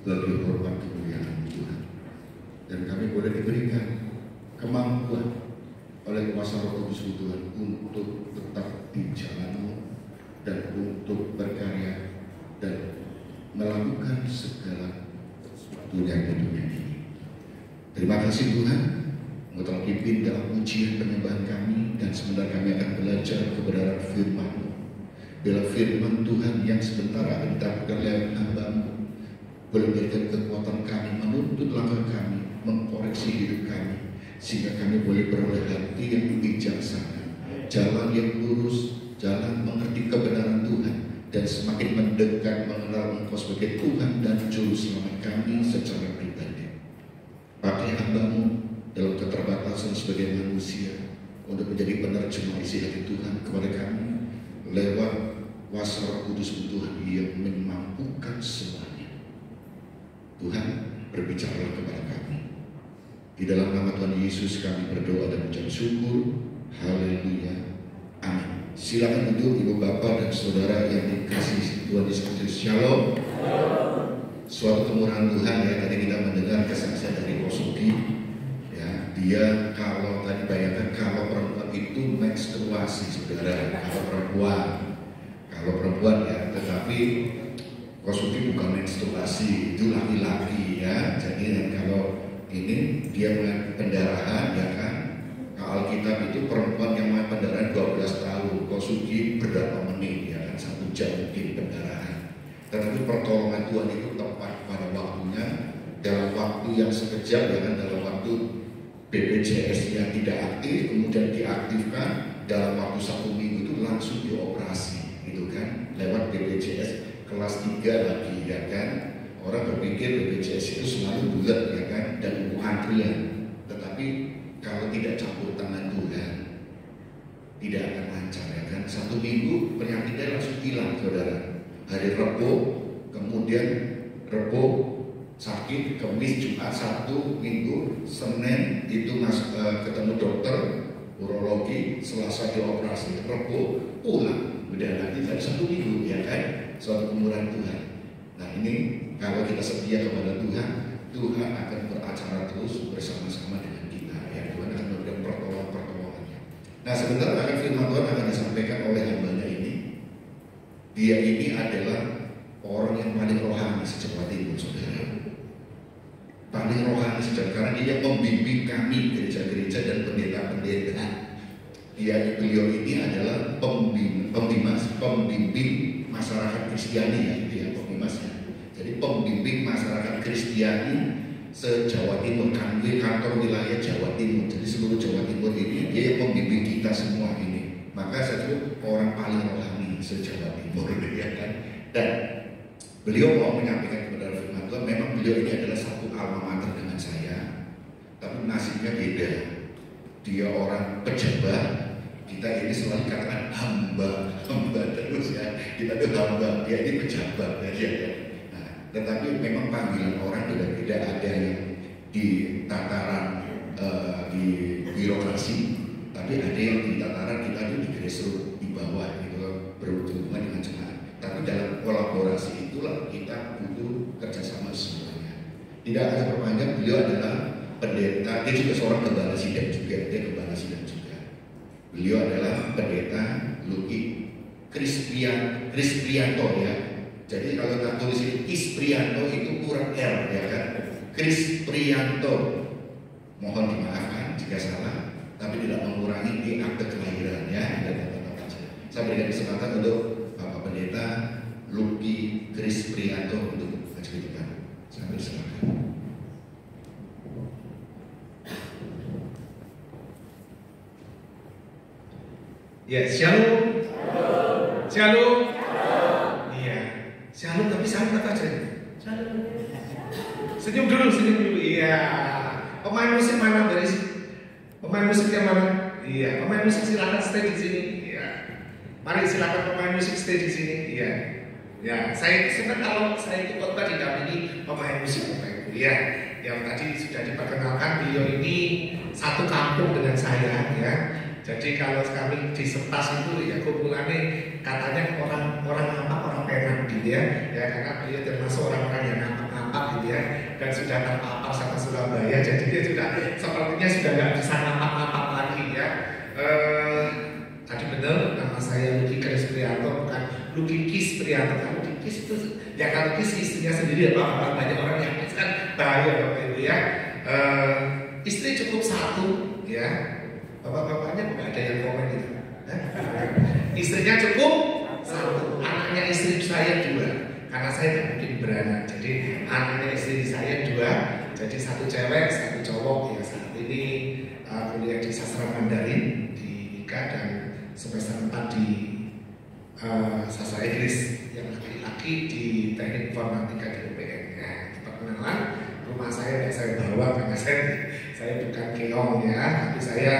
bagi hormat kemuliaan Tuhan. Dan kami boleh diberikan kemampuan oleh kuasa Roh Kudus Tuhan untuk tetap di jalan-Mu dan untuk berkarya dan melakukan segala sesuatu yang di dunia ini. Terima kasih Tuhan, Engkau telah pimpin dalam ujian penyembahan kami, dan sebentar kami akan belajar kebenaran firman-Mu. Bila firman Tuhan yang sebentar akan ditampilkan lewat hamba-Mu boleh memberikan kekuatan kami, menuntut langkah kami, mengkoreksi hidup kami, sehingga kami boleh beroleh hati yang bijaksana, jalan yang lurus, jalan mengerti kebenaran Tuhan, dan semakin mendekat mengenal Engkau sebagai Tuhan dan Juru Selamat kami secara pribadi. Pakai hamba-Mu dalam keterbatasan sebagai manusia untuk menjadi penerjemah isi hati Tuhan kepada kami lewat kuasa Roh Kudus Tuhan yang memampukan semuanya. Tuhan, berbicaralah kepada kami. Di dalam nama Tuhan Yesus kami berdoa dan mengucap syukur. Haleluya. Amin. Silakan duduk ibu bapak dan saudara yang dikasihi Tuhan Yesus Kristus. Shalom. Suatu kemurahan Tuhan ya, tadi kita mendengar kesaksian dari Kosugi. Ya, dia kalau tadi bayangkan kalau perempuan itu menstruasi, saudara. Kalau perempuan ya, tetapi Kosugi bukan menstruasi, itu laki-laki ya. Jadi kalau ini dia pendarahan ya kan. Alkitab itu perempuan yang mulai pendarahan 12 tahun, Kosugi berapa menit ya kan, 1 jam mungkin pendarahan. Tetapi pertolongan Tuhan itu tepat pada waktunya, dalam waktu yang sekejap ya kan, dalam waktu BPJS yang tidak aktif kemudian diaktifkan, dalam waktu 1 minggu itu langsung dioperasi gitu kan, lewat BPJS kelas 3 lagi ya kan. Orang berpikir BPJS itu selalu bulat ya kan, dan antrian, tetapi kalau tidak campur tangan Tuhan tidak akan lancar ya kan. 1 minggu penyakitnya langsung hilang saudara. Hari Rabu, kemudian Rabu sakit, Kamis, Jumat, Sabtu, Minggu, Senin itu ketemu dokter urologi, Selasa dioperasi, Rabu pulang. Udah nanti dari 1 minggu ya kan. Suatu kemurahan Tuhan. Nah ini kalau kita setia kepada Tuhan, Tuhan akan beracara terus bersama-sama dengan kita ya. Tuhan akan memberikan pertolongan-pertolongannya. Nah sebentar akan firman Tuhan akan disampaikan oleh hambanya ini. Dia ini adalah orang yang paling rohani sejauh timur saudara. Paling rohani sejauh, karena dia membimbing kami gereja-gereja dan pendeta-pendeta. Beliau ini adalah pembimbing masyarakat Kristiani ya, itu ya pembimbingnya. Jadi pembimbing masyarakat Kristiani se-Jawa Timur, kantor wilayah Jawa Timur. Jadi seluruh Jawa Timur ini dia yang membimbing kita semua ini. Maka saya itu orang paling rohani se-Jawa Timur ya kan. Dan beliau mau menyampaikan kepada firman Tuhan. Memang beliau ini adalah satu alma mater dengan saya, tapi nasibnya beda. Dia orang pejabat. Kita ini selalu dikatakan hamba terus ya. Kita itu hamba, dia ini pejabat ya. Nah, tetapi memang panggilan orang beda-beda. Ada yang di tataran di birokrasi, tapi ada yang di tataran kita itu di grassroots, di bawah gitu, berhubungan dengan jemaat. Tapi dalam kolaborasi itulah kita butuh kerjasama semuanya. Tidak ada perpanjang, beliau adalah pendeta, dia juga seorang gembala sidang juga, dia gembala sidang juga. Beliau adalah pendeta Luki Krisprianto ya. Jadi kalau kita tulis ini Krisprianto itu kurang R ya kan. Krisprianto, mohon dimaafkan jika salah, tapi tidak mengurangi di akte kelahiran ya. Saya berikan kesempatan untuk Bapak Pendeta Luki Krisprianto untuk menceritakan. Saya silakan. Ya, shalom. Shalom. Iya. Shalom tapi sangat aja. Shalom. Senyum dulu. Iya. Pemain musik mana beres? Pemain musiknya mana? Iya. Pemain musik silakan stay di sini. Iya. Mari silakan pemain musik stay di sini. Iya. Ya, saya sebenarnya kalau saya itu khotbah didampingi pemain musik Bapak Ibu. Iya. Yang tadi sudah diperkenalkan, beliau ini satu kampung dengan saya ya. Jadi kalau kami di Sepas itu ya kumpulannya katanya orang Penang gitu ya. Ya karena beliau termasuk orang-orang yang apa ngapak gitu ya, dan sudah terpapar sama Surabaya, jadi dia sepertinya sudah nggak bisa ngapak-ngapak lagi ya. Tadi benar, nama saya Luki Kris Prianto, bukan Luki Kis Prianto. Kalau Luki Kis itu, ya kalau Kis istrinya sendiri ya Pak, banyak orang yang Kis kan bahaya Bapak Ibu ya. Istri cukup satu ya, bapak-bapaknya nggak ada yang komen gitu. Istrinya cukup satu, anaknya istri saya 2, karena saya nggak mungkin beranak, jadi anaknya istri saya 2, jadi 1 cewek, 1 cowok. Ya saat ini kuliah di sastra Mandarin di IKA dan semester 4 di sastra Inggris, yang laki-laki di teknik informatika di UPN. Nah, perkenalan rumah saya bawa karena saya bukan keong ya, tapi saya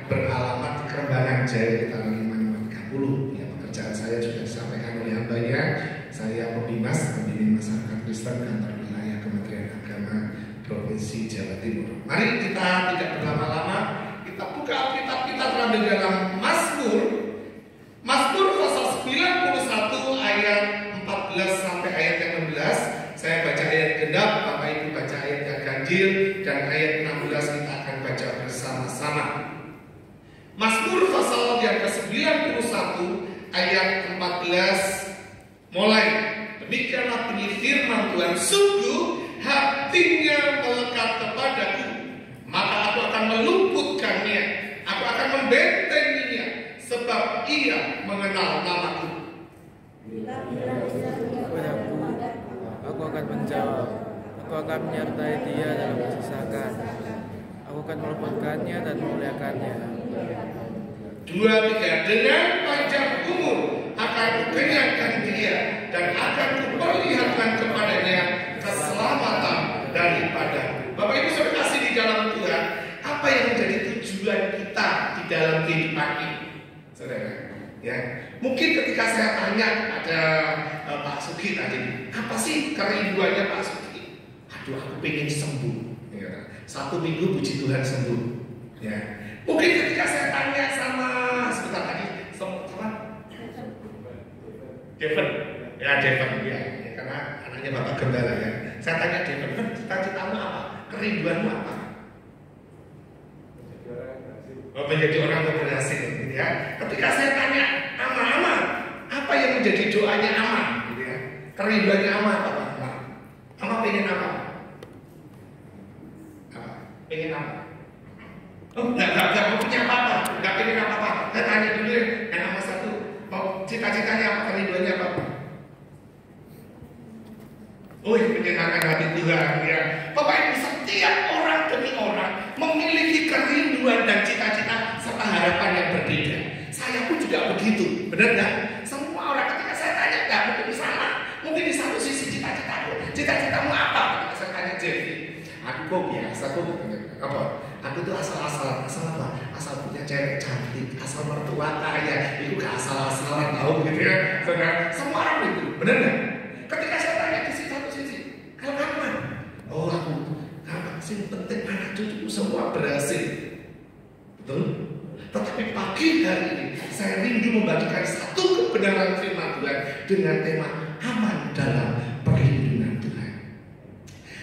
beralamat di Kerembangan Jaya Utara 5530. Ya, pekerjaan saya juga disampaikan oleh hambanya. Saya pembimas, pembimbing masyarakat Kristen kantor wilayah Kementerian Agama Provinsi Jawa Timur. Mari kita tidak berlama-lama, kita buka Alkitab kita terambil dalam Mazmur pasal 91 ayat 14 sampai ayat yang 16. Saya baca ayat genap, Bapak Ibu baca ayat yang ganjil, dan ayat 16 kita akan baca bersama-sama. Mazmur pasal yang ke-91 ayat 14 mulai. Demikianlah bunyi firman Tuhan, sungguh hatinya melekat kepadaku, maka aku akan meluputkannya, aku akan membentenginya, sebab ia mengenal namaku. Aku akan menjawab, aku akan menyertai dia dalam kesusahan, aku akan meluputkannya dan memuliakannya. 2, 3, dengan panjang umur akan kukenyangkan dia, dan akan kuperlihatkan kepadanya keselamatan daripada. Bapak Ibu saudara kasih di dalam Tuhan, apa yang menjadi tujuan kita di dalam kehidupan ini, saudara? Ya, mungkin ketika saya tanya ada Pak Sugi tadi, apa sih kerinduannya Pak Sugi? Aduh, aku pengen sembuh. Ya, 1 minggu puji Tuhan sembuh. Ya, mungkin ketika saya tanya sama sebentar tadi, sama Devon, ya Devon ya, karena anaknya Bapak Gembala ya. Saya tanya Devon, cita-citamu apa? Kerinduanmu apa? Menjadi orang yang berhasil, gitu ya. Ketika saya tanya Ama, apa yang menjadi doanya Ama, gitu ya? Kerinduannya Ama apa, Pak? Ama pengen apa? Pengen apa? Oh, nggak punya apa-apa, nggak pengen apa-apa. Saya tanya dulu yang nomor 1, mau cita-citanya apa, kerinduannya apa? Menyenangkan hati Tuhan ya. Bapak Ibu, setiap orang demi orang memiliki kerinduan dan cita-cita serta harapan yang berbeda. Saya pun juga begitu, benar nggak? Semua orang ketika saya tanya, nggak mungkin sama. Mungkin di satu sisi cita-citamu apa? Ketika saya tanya Jeffy, aku kok biasa kok apa? Aku tuh asal-asalan, asal apa? Asal punya cewek cantik, asal mertua kaya, itu gak asal-asalan tahu gitu ya. Saudara, semua orang itu, benar nggak? Ketika saya tanya di satu sisi, kalau kapan? Oh, aku kapan sih penting anak cucuku semua berhasil, betul? Tetapi pagi hari ini saya rindu membagikan satu kebenaran firman Tuhan dengan tema aman dalam perlindungan Tuhan.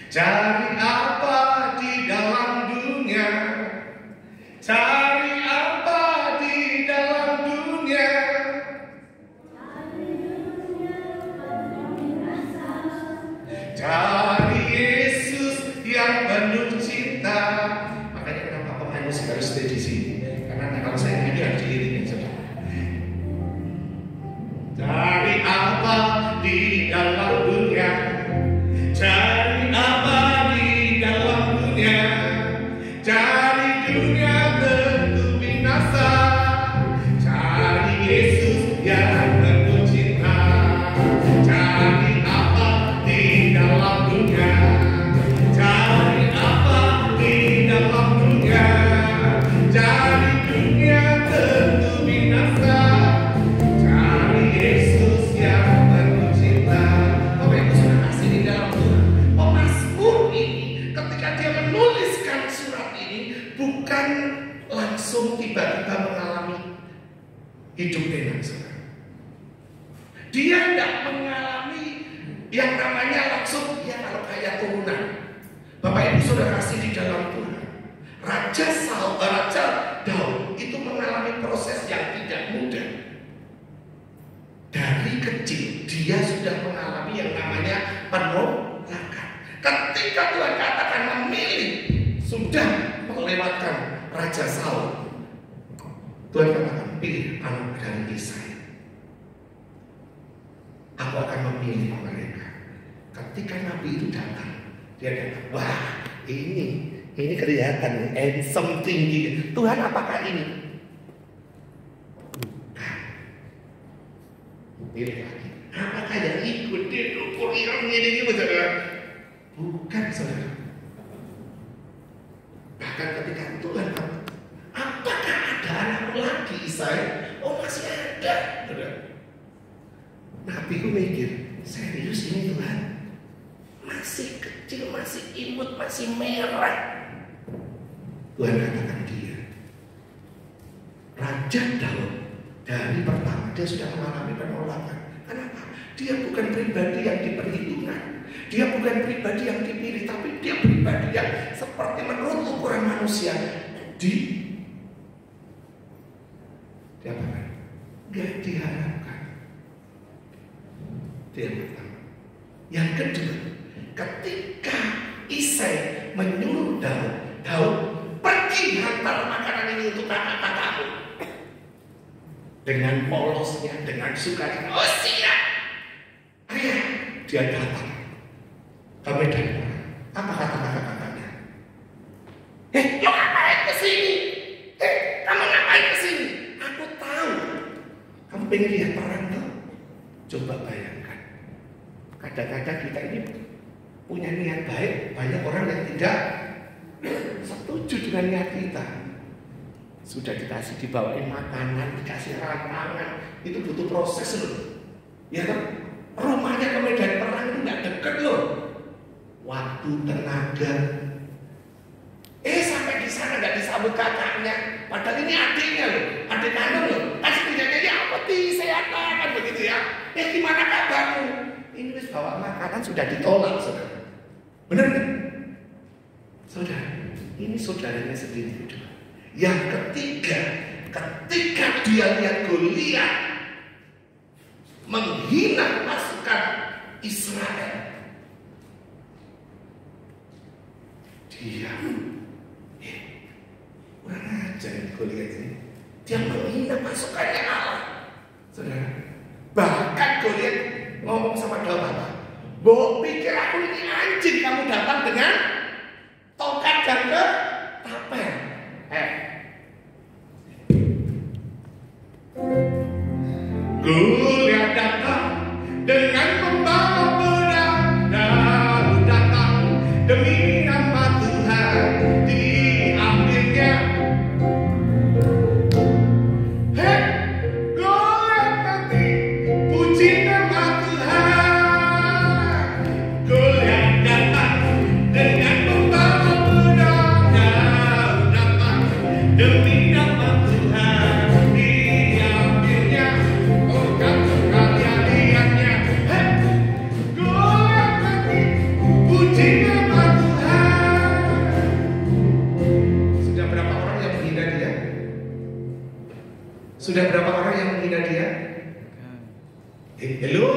Cari apa di dalam dunia? Cari apa di dalam dunia? Cari Yesus yang penuh cinta. Makanya kenapa pemain musik harus stay di sini? Karena kalau saya nyanyi harus diiringi saudara. Cari apa di dalam dunia? Cari apa di dalam dunia? Cari dunia tentu binasa. Cari Yesus yang penuh cinta. Cari apa di dalam dunia? Cari apa di dalam dunia? Cari dunia tentu binasa. Cari Yesus yang penuh cinta. Bapak Ibu sudah kasih di dalam Tuhan. Pemazmur ini ketika dia menuliskan surat ini bukan langsung tiba-tiba mengalami hidup enak, saudara. Dia tidak mengalami yang namanya langsung, ya kalau kayak turunan. Bapak Ibu Saudara kasih di dalam Tuhan, Raja Daud itu mengalami proses yang tidak mudah. Dari kecil dia sudah mengalami yang namanya penolakan. Ketika Tuhan katakan memilih, sudah melewatkan Raja Saul, Tuhan katakan pilih anak dari Isai. Aku akan memilih mereka. Ketika Nabi itu datang, dia kata, wah ini kelihatan handsome tinggi. Tuhan apakah ini? Bukan. Pilih lagi. Apakah yang ikut dia ukur ini saudara? Bukan saudara. Bahkan ketika Tuhan kata, apakah ada anakmu lagi Isai? Oh masih ada saudara. Nabi ku mikir, serius ini Tuhan? Masih kecil, masih imut, masih merah. Tuhan katakan dia, Raja Daud dari pertama dia sudah mengalami penolakan. Kenapa? Dia bukan pribadi yang diperhitungkan, dia bukan pribadi yang dipilih, tapi dia pribadi yang seperti menurut ukuran manusia diapakan? Gak diharapkan. Itu yang pertama. Yang kedua, ketika Isai menyuruh Daud pergi hantar makanan ini untuk kakak-kakakmu, dengan polosnya, dengan sukacita, oh siap, ayah, dia datang ke medan perang. Apa kata kakak-kakaknya? Lo ngapain kesini? Kamu ngapain kesini? Aku tahu kamu pengen lihat perang tuh. Coba bayangkan, kadang-kadang kita ini punya niat baik, banyak orang yang tidak setuju dengan niat kita. Sudah dikasih, dibawain makanan, dikasih rantangan, itu butuh proses loh. Ya kan? Rumahnya ke medan perang itu nggak deket loh. Waktu, tenaga. Sampai di sana nggak disambut kakaknya, padahal ini adiknya loh, adik kandung loh. Kasih kejadiannya apa sehat kan begitu ya? Gimana kabarmu? Ini wis bawa makanan sudah ditolak, saudara. Benar kan? Saudara, ini saudaranya sendiri. Yang ketiga, ketika dia lihat Goliat menghina pasukan Israel, dia kurang ajar Goliat ini. Dia menghina pasukannya Allah, saudara. Bahkan Goliat ngomong sama Daud apa? Bo pikir aku ini anjing, kamu datang dengan tongkat dan ketapel. Goliat datang dengan membawa pedang, Daud datang demi nama Tuhan diambilnya. Goliat mati, puji nama Tuhan. Goliat datang dengan membawa pedang, Daud datang demi nama Tuhan diambilnya. Sudah berapa orang yang menghina dia? Hello?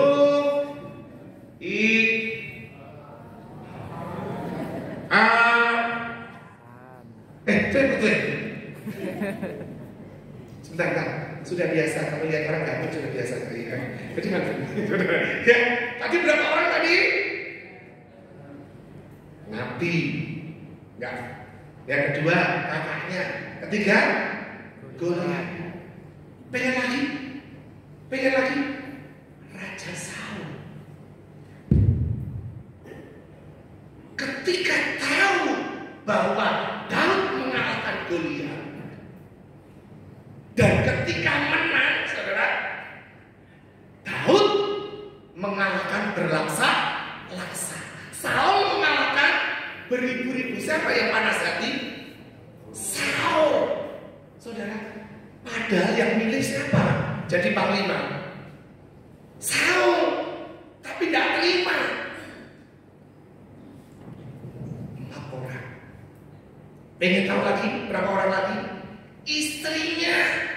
Sebentar. Sudah biasa, kamu lihat orang gabut sudah biasa tadi ya. Jadi ya, tadi berapa orang tadi? Nabi. Enggak. Yang kedua, kakaknya. Ketiga, Goliat. Pengen lagi Raja Saul. Ketika tahu bahwa Daud mengalahkan Goliat, dan ketika menang, saudara, Daud mengalahkan berlaksa-laksa, Saul mengalahkan beribu-ribu. Siapa yang panas hati? Saul, saudara. Padahal yang milih siapa? Jadi panglima Saul, tapi tidak terima. Pengen tahu lagi berapa orang lagi? Istrinya.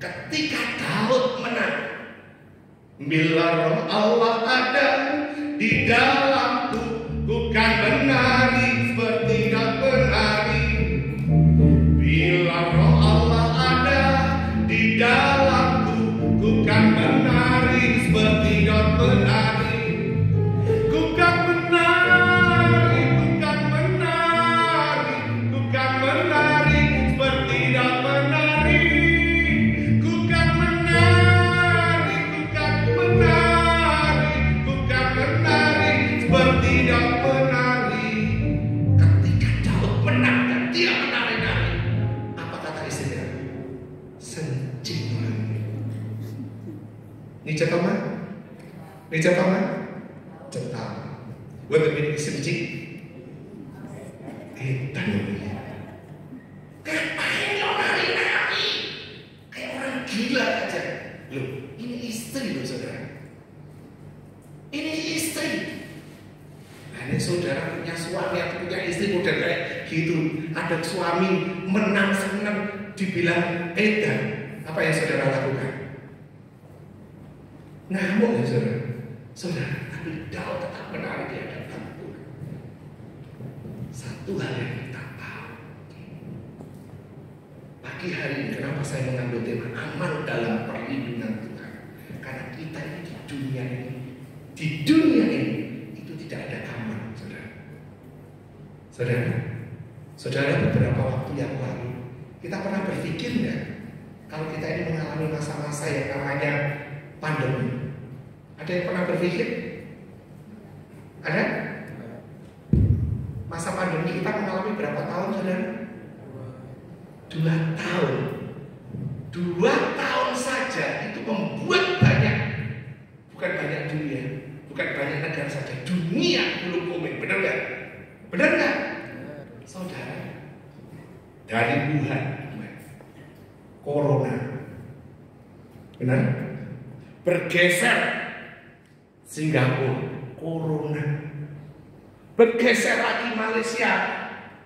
Ketika Daud menang, bila roh Allah ada di dalamku, ku kan menari seperti Daud menari. Bila roh Allah ada di dalamku, ku kan menari seperti Daud menari. Ku kan menari, ku kan menari, ku kan menari seperti Daud menari. Ku kan menari, ku kan menari, ku kan menari seperti Daud menari. Ketika Daud menang dan dia menari-nari, apa kata istrinya? Senjingan. Ini cetama? Ini cetama? Cetam. Buat lebih senjing. Tanya. Ngapain lo nari-nari? Kayak orang gila aja. Loh, ini istri loh saudara. Ini istri. Nah, ini saudara punya suami atau punya istri model kayak gitu. Ada suami menang senang dibilang edan. Apa yang saudara lakukan? Ngamuk ya saudara. Saudara, tapi Daud tetap menari di hadapan Tuhan. Satu hal yang kita tahu. Pagi hari ini kenapa saya mengambil tema aman dalam perlindungan Tuhan? Karena kita ini di dunia ini itu tidak ada aman, saudara. Saudara, beberapa waktu yang lalu kita pernah berpikir nggak kalau kita ini mengalami masa-masa yang namanya pandemi? Ada yang pernah berpikir? Ada? Masa pandemi kita mengalami berapa tahun, saudara? 2 tahun. 2 tahun saja itu membuat banyak, bukan banyak dunia, bukan banyak negara saja, dunia belum komen. Benar nggak? Benar nggak? Saudara, dari Wuhan, Corona, benar? Bergeser Singapura, Corona. Bergeser lagi Malaysia,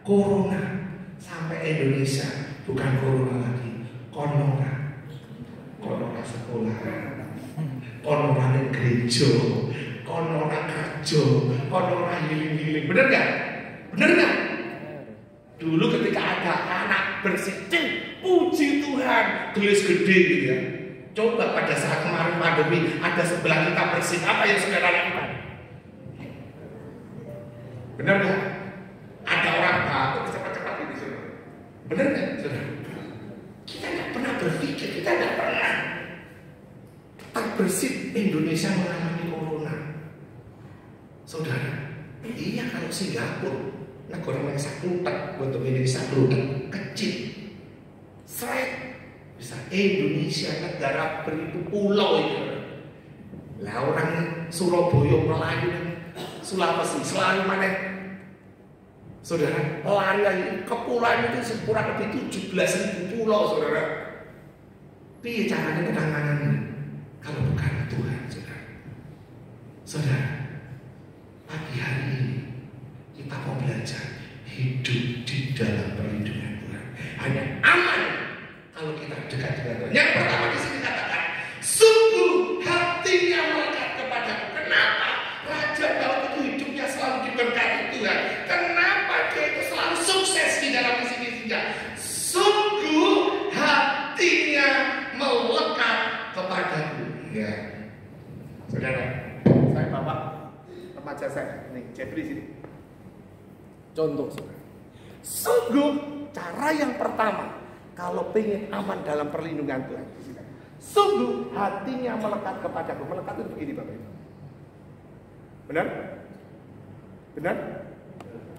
Corona. Sampai Indonesia, bukan Corona lagi, Konora. Konora sekolah, Konora gereja, Konora kerja, Konora healing-healing. Bener gak? Bener gak? Dulu ketika ada anak bersedih, puji Tuhan, gelis gede gitu ya. Coba pada saat kemarin pandemi ada sebelah kita bersih, apa yang saudara lakukan? Benar nggak? Ada orang batuk cepat-cepat ini, saudara. Benar nggak, saudara? Kita nggak pernah berpikir, kita nggak pernah. Tak bersih Indonesia mengalami corona, saudara. Iya, kalau Singapura, negara yang saklutak, buat Indonesia saklutak kecil, seret. Bisa Indonesia negara beribu pulau itu. Lah orang Surabaya, Melayu, Sulawesi, selalu mana? Saudara, lari lagi kepulauan itu kurang lebih 17.000 pulau, saudara. Piye caranya penanganannya? Kalau bukan Tuhan, saudara. Saudara, pagi hari ini kita mau belajar hidup di dalam perlindungan Tuhan. Hanya aman kalau kita dekat dengan Tuhan. Yang pertama di sini katakan, sungguh hatinya melekat kepadaku. Kenapa? Raja Daud itu hidupnya selalu diberkati Tuhan. Kenapa dia itu selalu sukses di dalam misi-misinya? Sungguh hatinya melekat kepadaku. Ya, saudara, saya bawa remaja saya, nih Jeffrey sini. Contoh, saudara. Sungguh cara yang pertama. Kalau pengen aman dalam perlindungan Tuhan, sungguh hatinya melekat kepadaku. Melekat itu begini, Bapak Ibu. Benar? Benar?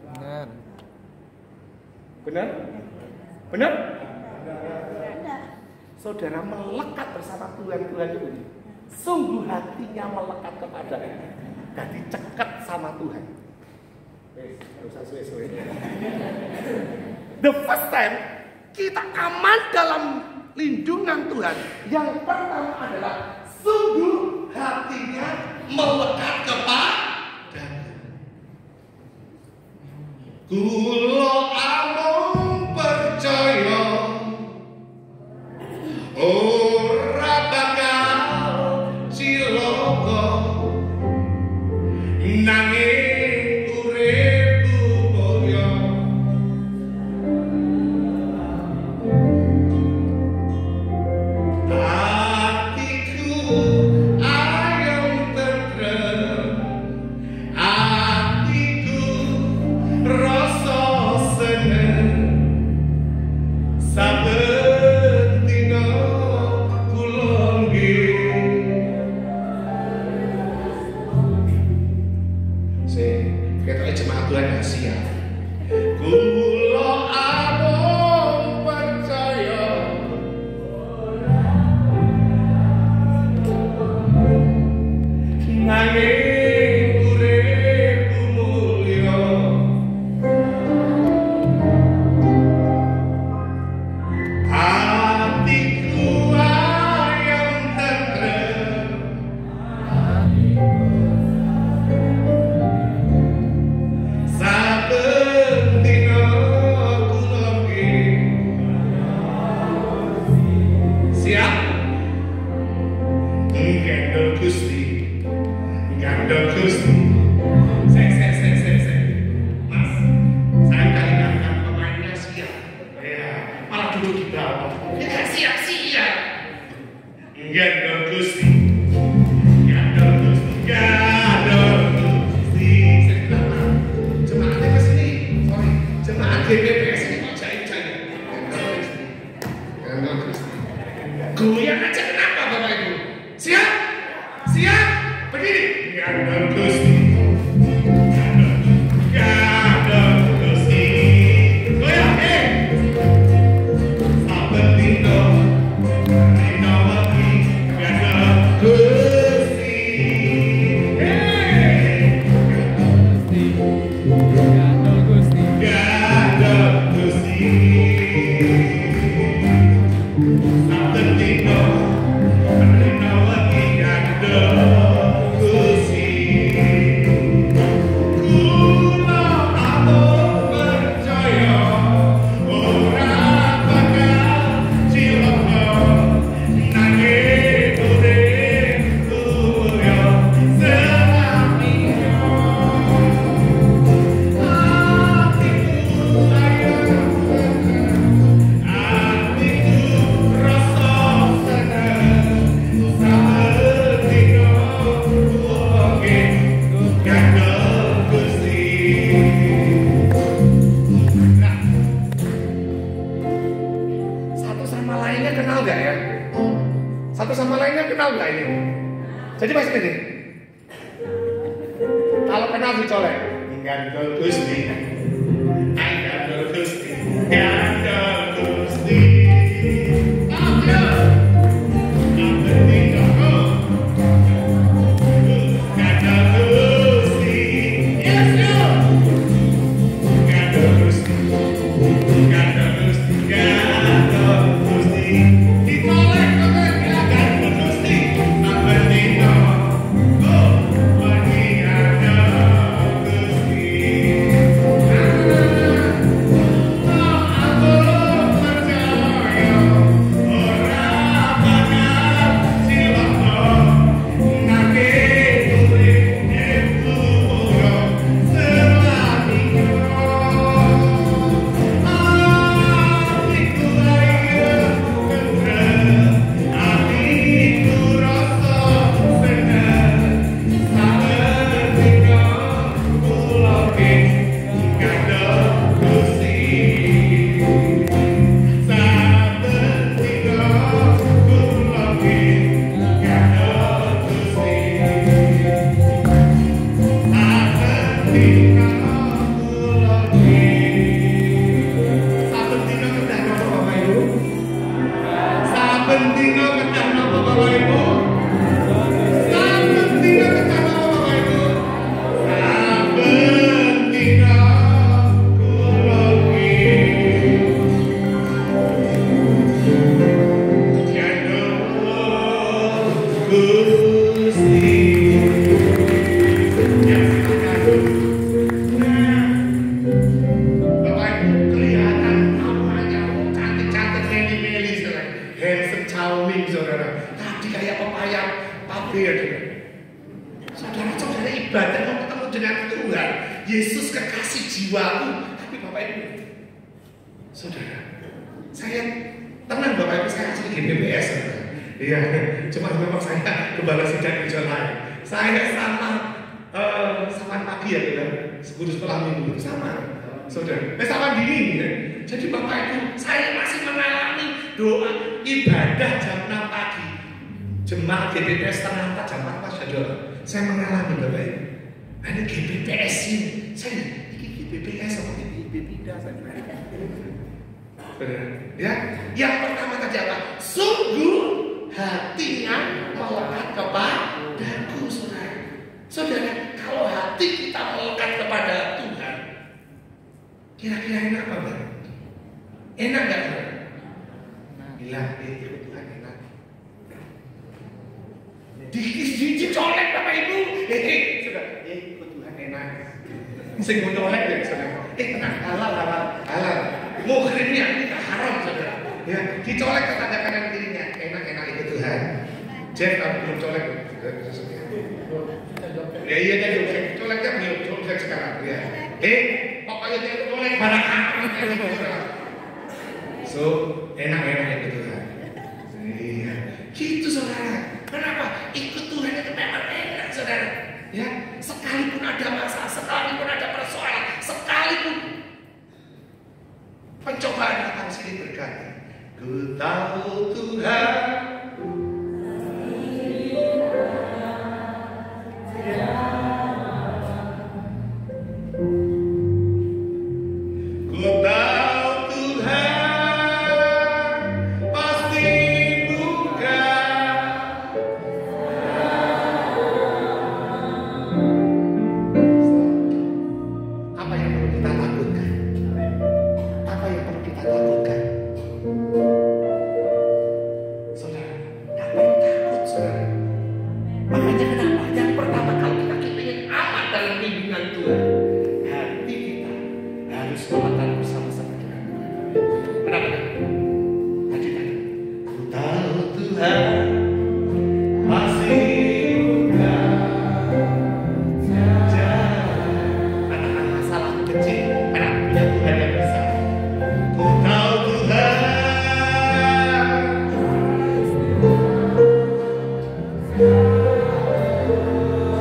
Benar. Benar? Benar? Saudara melekat bersama Tuhan itu. Sungguh hatinya melekat kepadaku. Jadi cekat sama Tuhan. The first time kita aman dalam lindungan Tuhan, yang pertama adalah sungguh hatinya melekat kepadaku. Kulo amon ora bakal cilaka nanging uripku mulya. Atiku ayem tentrem, atiku rasa seneng, saben dina kula nggih. Ketoke jemaat Tuhan Asia. Kula amung percaya nanging uripku mulya. Atiku ayem tentrem, saben dina kula nggih. Siap? Gandol Gusti, gandol Gusti. Mas, saya tadi ingatkan pemainnya siap. Ya, malah duduk di bawah. Ya kan siap-siap. Gandol Gusti, gandol Gusti, gandol Gusti. Jemaatnya ke sini, sorry, jemaat GPPS ini kok jahit-jahit. Gandol Gusti. Goyang aja kenapa Bapak Ibu? Siap? Siap? Berdiri. Gandol Gusti. Gandol Gusti. Goyang, saben dina dina wengi gandol Gusti. Gandol Gusti. Gandol Gusti. Saben dina wengi gandol Gusti. Kula amung percaya ora bakal cilaka nanging uripku mulya selamanya. Atiku ayem tentrem, atiku rasa seneng, saben dina kula nggih gandol Gusti. Nah, satu sama lainnya kenal nggak ya? Satu sama lainnya kenal nggak ini? Jadi Mas ini, kalau kenal dicolek, gandol Gusti, gandol Gusti, gandol Gusti. Ayo, saben dina gandol Gusti. Yes, yo. Gandol Gusti, gandol Gusti, gandol Gusti. Dicolek gandol Gusti, saben dina wengi gandol Gusti. Aku percaya ora bakal cilaka nanging uripku mulya selamanya. Atiku ayem tentrem, atiku rasa seneng, saben dina kula nggih gandol Gusti. Saben dina kula nggih gandol Gusti. Saben dina kula nggih. Saben dina kedah napa Bapak Ibu? Saben dina kedah napa Bapak Ibu? Saben dina kedah napa Bapak Ibu? Saben dina kula nggih gandol Gusti. Ya, silakan. Nah, Bapak Ibu kelihatan namanya cantik-cantik Nelly Meli sekarang. sencauning saudara. Tadi kayak pepaya pabir. Saudara-saudara ibadah mau ketemu dengan Tuhan. Yesus kekasih jiwaku. Tapi Bapak Ibu, saudara, saya tenang Bapak Ibu, saya asli GBBS. Iya, cuma memang saya kembali sidang gereja lain. Saya sama pagi ya, guru sekolah minggu sama. Saudara, sama dini ya. Jadi Bapak Ibu, saya masih mengalami doa ibadah jam 6 pagi. Jemaat GBPS setengah 4 jam 4 saudara. Saya mengalami Bapak Ibu. Ada GBPS ini. Saya ini GBPS apa ini pindah saudara. Ya, yang pertama tadi apa? Sungguh hatinya melekat kepadaku, saudara. Saudara, kalau hati kita melekat kepada Tuhan, kira-kira enak apa, Bang? Enak gak, Bang? Bilang, Tuhan enak. Dicolek Bapak Ibu. Saudara, Tuhan enak. Sing mau nyolek ya, saudara. Tenang, halal. Muhrimnya ini tak haram, saudara. Ya, dicolek ke tanda kanan kirinya. Enak itu Tuhan. Jeff, kamu belum colek. Ya iya kan, coleknya belum colek sekarang. Ya. Pokoknya dia colek pada kanan. So, enak itu Tuhan. Iya, gitu saudara. Kenapa? Ikut Tuhan itu memang enak, saudara. Ya, sekalipun ada masalah, sekalipun ada persoalan, sekalipun pencobaan datang sini berkata, ku tahu Tuhan. Ku tahu Tuhan pasti bukan. Apa yang perlu kita takutkan? Apa yang perlu kita takutkan? Saudara, ngapain takut, saudara? Makanya kenapa? Yang pertama, kalau kita ingin aman dalam bimbingan Tuhan, hati kita harus melekat bersama-sama dengan Tuhan. Kenapa? Tadi, ku tahu Tuhan masih masalah kecil, karena punya Tuhan yang besar. Ku tahu Tuhan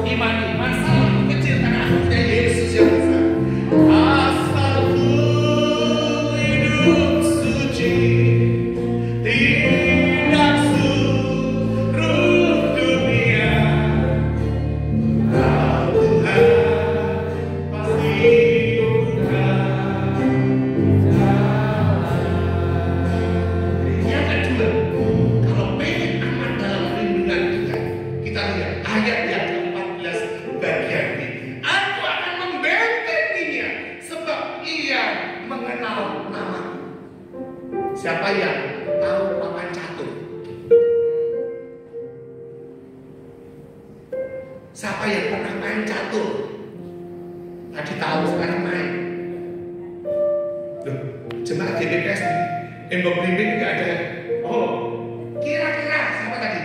imani masalah kecil karena aku punya Yesus yang besar. Asalku hidup suci, tidak seluruh dunia. Tahu Tuhan pasti bukan. Yang kedua, kalau pengen aman dalam lindungan Tuhan, kita lihat ayat yang ke-14 bagian B. Aku akan membentenginya sebab ia mengenal namaku. Siapa yang tahu papan catur? Siapa yang pernah main catur? Tadi tahu, sekarang main. Loh, jemaat GBPS di Embok Blimbing nggak ada. Oh, kira-kira siapa tadi?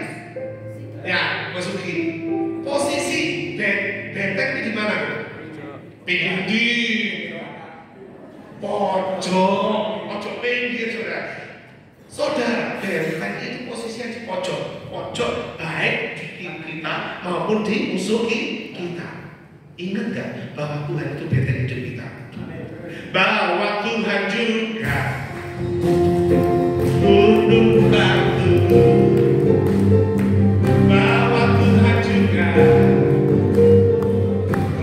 Ya, Masuki. Posisi benteng ini di mana? Pinggir di pojok pinggir, saudara. Saudara, benteng itu posisinya di pojok baik di kiri kita maupun di musuh kita. Ingat nggak bahwa Tuhan itu benteng hidup kita? Bahwa Tuhan juga gunung batu. Bahwa Tuhan juga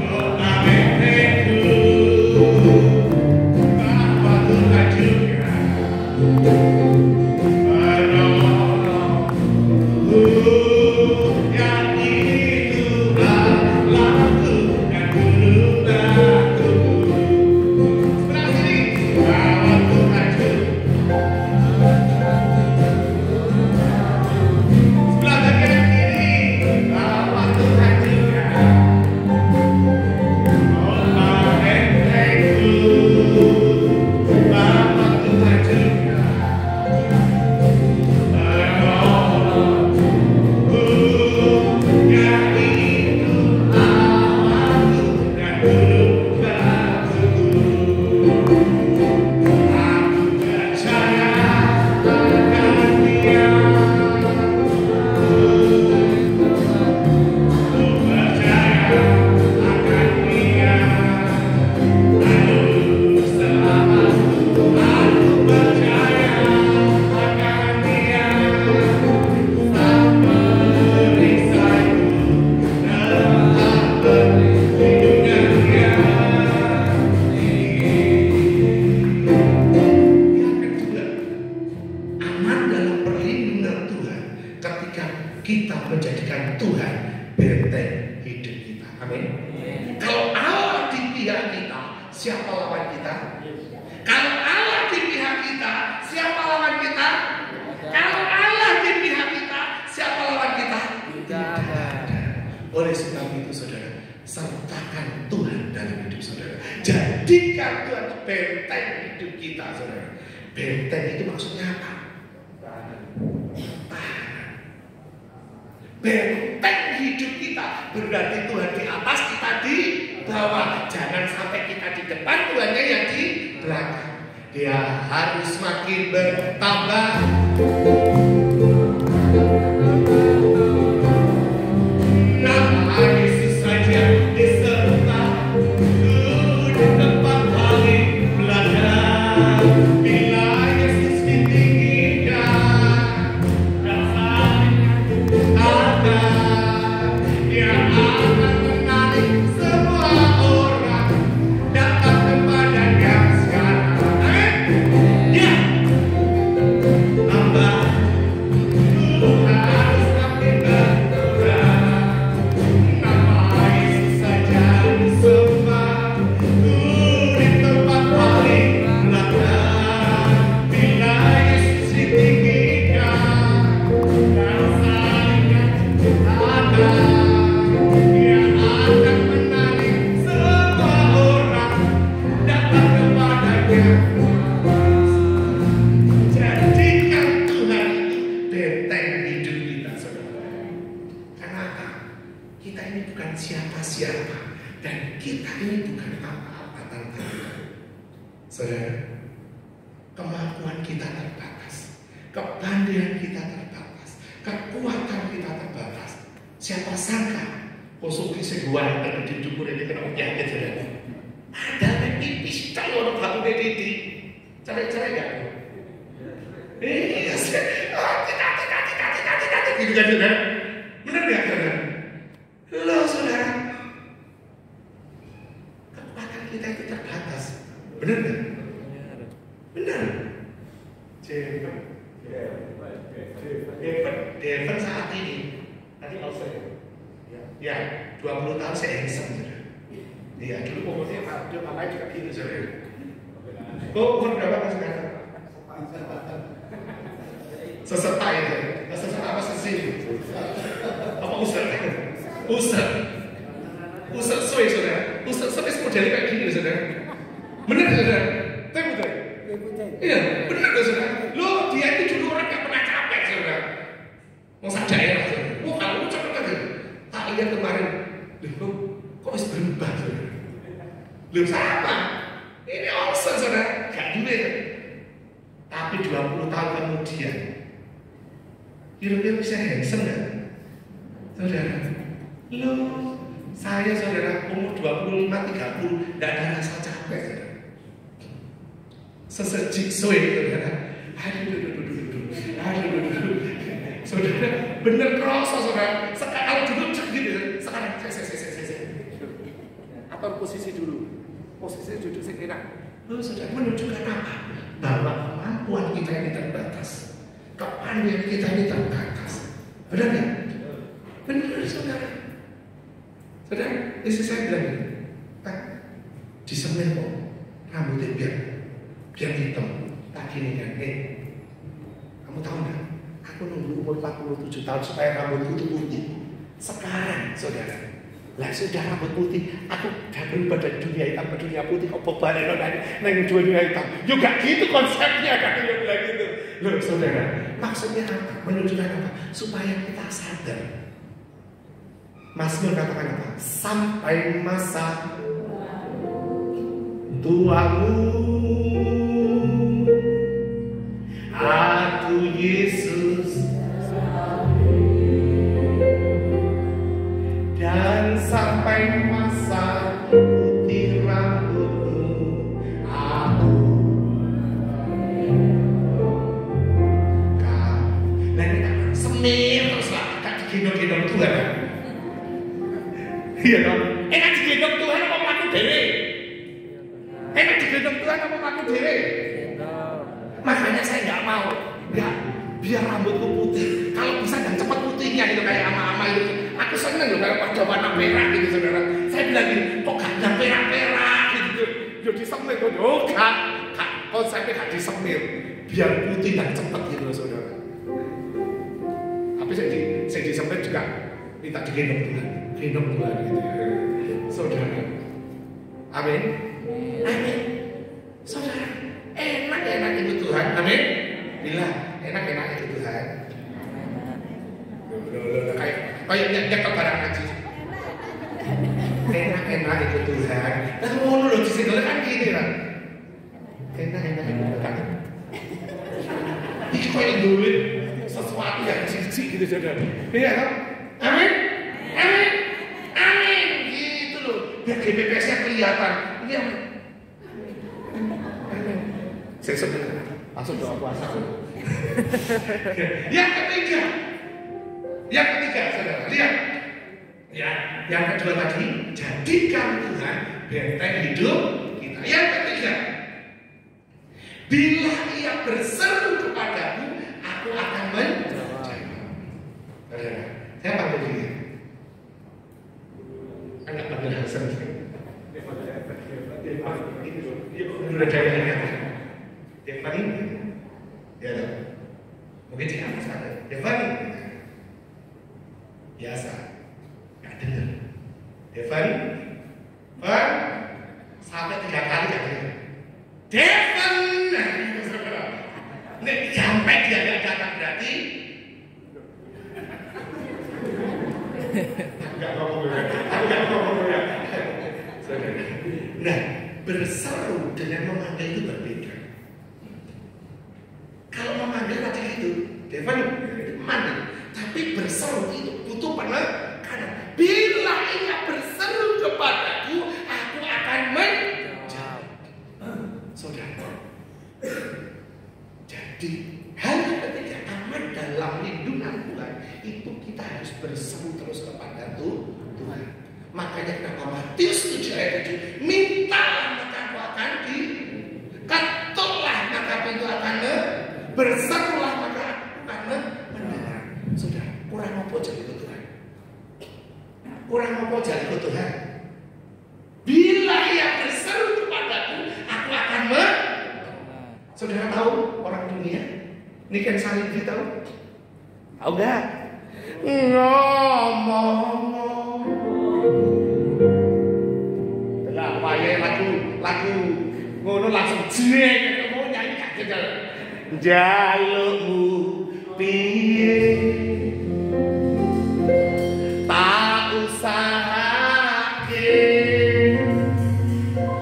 kota bentengku. Bahwa Tuhan juga penolongku. Yang itu Allahku yang gunung batu. Sebelah sini, bahwa Tuhan juga ketika kita menjadikan Tuhan benteng hidup kita. Amin. Kalau Allah di pihak kita, siapa lawan kita? Kalau Allah di pihak kita, siapa lawan kita? Kalau Allah di pihak kita, siapa lawan kita? Tidak ada. Oleh sebab itu saudara, sertakan Tuhan dalam hidup saudara. Jadikan Tuhan benteng hidup kita saudara. Benteng itu maksudnya apa? Tahan. Benteng hidup kita berarti Tuhan di atas, kita di bawah. Jangan sampai kita di depan, Tuhannya yang di belakang. Dia harus makin bertambah. Nama Yesus saja disembah di tempat paling belakang. Bila Yesus ditinggikan dan ada, Dia akan menarik semua orang datang kepadanya sekarang. Amin. Ya. Tambah Tuhan semakin berkurang. Nama Yesus saja disembah di tempat paling belakang. Bila Yesus ditinggikan dan salibnya ada, Dia akan menarik semua orang datang kepadanya. Jadikan Tuhan itu benteng hidup kita, saudara. Kenapa? Kita ini bukan siapa-siapa dan kita ini bukan apa-apa tanpa Tuhan. Saudara, kemampuan kita terbatas, kepandaian kita terbatas, kekuatan kita terbatas. Siapa sangka kosong sebuah yang di dukun ini kena penyakit saudara. Ada yang pipis kalau orang bangun di cara-cara enggak? Iya, tidak, gitu kan saudara? Benar nggak saudara? Loh saudara, kekuatan kita itu terbatas. Benar nggak? Benar. Devon saat ini, tadi kalau saya, ya 20 tahun saya handsome saudara. Iya, dulu umurnya dia ngapain juga gini saudara. Oh, umur berapa kan sekarang? Seserta ya, seserta apa sesi? Apa ustad? Ustad soy saudara. Ustad soy modelnya kayak gini saudara. Benar saudara? Betul. Iya, benar saudara. Loh, dia itu dulu orang gak pernah capek saudara. Mau saja ya saudara. Oh, kalau capek kan? Tak lihat kemarin. Loh, kok harus berubah saudara? Loh, sama. Ini awesome saudara. Gak duit. Tapi 20 tahun kemudian kira-kira bisa handsome gak? Saudara, loh, saya saudara umur 25-30 gak ada rasa capek saudara. Sesejik soe saudara. Aduh. Saudara, bener kerasa saudara. Sekarang dulu gitu, sekarang saya. Atau posisi dulu. Posisi duduk sekitar. Loh saudara, menunjukkan apa? Bahwa kemampuan kita ini terbatas. Kepandaian kita ini terbatas. Benar nggak? Benar saudara. Saudara, istri saya bilang ini, di semen kok rambutnya biar hitam. Tak gini kan, kamu tahu nggak? Aku nunggu umur 47 tahun supaya rambutku itu putih. Sekarang saudara, lah sudah rambut putih, aku udah berubah dari dunia hitam ke dunia putih. Kok balik neng dunia hitam? Juga gitu konsepnya kan dia bilang gitu. Loh saudara, maksudnya apa? Menunjukkan apa? Supaya kita sadar. Mazmur katakan apa? Sampai masa tuamu, aku Yesus, dan sampai masa putih rambutmu, aku kau. Nah kita semir teruslah, tak digendong-gendong Tuhan. Iya dong. Enak digendong Tuhan apa mlaku dhewe? Enak digendong Tuhan apa mlaku dhewe? Makanya saya nggak mau, biar rambutku putih. Kalau bisa dan seneng loh kalau pada warna merah gitu saudara. Saya bilang gini, kok gak ada merah-merah gitu. Yo disemir kok, yo gak konsepnya gak disemir. Biar putih dan cepet gitu loh saudara. Tapi saya disemir juga minta digendong Tuhan. Gendong Tuhan gitu ya. Saudara. Amin. Amin. Saudara, enak-enak itu Tuhan. Amin. Bila enak-enak itu Tuhan. Kayak nyekel barang ngaji. Enak-enak itu Tuhan. Nah ngono lho disinggol kan gini kan. Enak-enak itu Tuhan. Iki koyo duit sesuatu yang cici gitu saudara. Iya kan? Amin. Amin. Amin. Gitu loh. Biar GPPS-nya kelihatan. Iya. Amin. Saya sebenarnya langsung doa puasa. Yang ketiga, saudara, lihat. Ya, yang kedua tadi, jadikan Tuhan benteng hidup kita. Yang ketiga, bila Ia berseru kepadamu, aku akan menjawab. Saya panggil dia. Anak panggil Hasan. Udah kayaknya. Yang paling, ya dong. Mungkin di atas ada. Yang paling biasa, nggak dengar. Devan, Van, sampai 3 kali nggak dengar. Devan, nah itu saudara. Nek sampai dia nggak datang berarti nggak ngomong ya. Nah, berseru dengan memanggil itu berbeda. Kalau memanggil tadi itu, Devan manggil. Tapi berseru itu butuh penekanan. Bila Ia berseru kepadaku, aku akan menjawab. Saudara. Jadi hal yang ketiga, aman dalam lindungan Tuhan itu kita harus berseru terus kepada Tuhan. Makanya kenapa Matius 7 ayat 7, mintalah maka aku akan ketuklah maka pintu akan berserulah maka akan mendengar. Sudah, kurang apa jadi ke Tuhan? Kurang apa jadi ke Tuhan? Bila Ia berseru kepadaku, aku akan Saudara tahu orang dunia? Ini kan saling tahu? Tahu gak? Ngomong. Telah, waya lagu ngono langsung jeng, mau nyanyi gak jengkel. Jalukmu piye tak usahake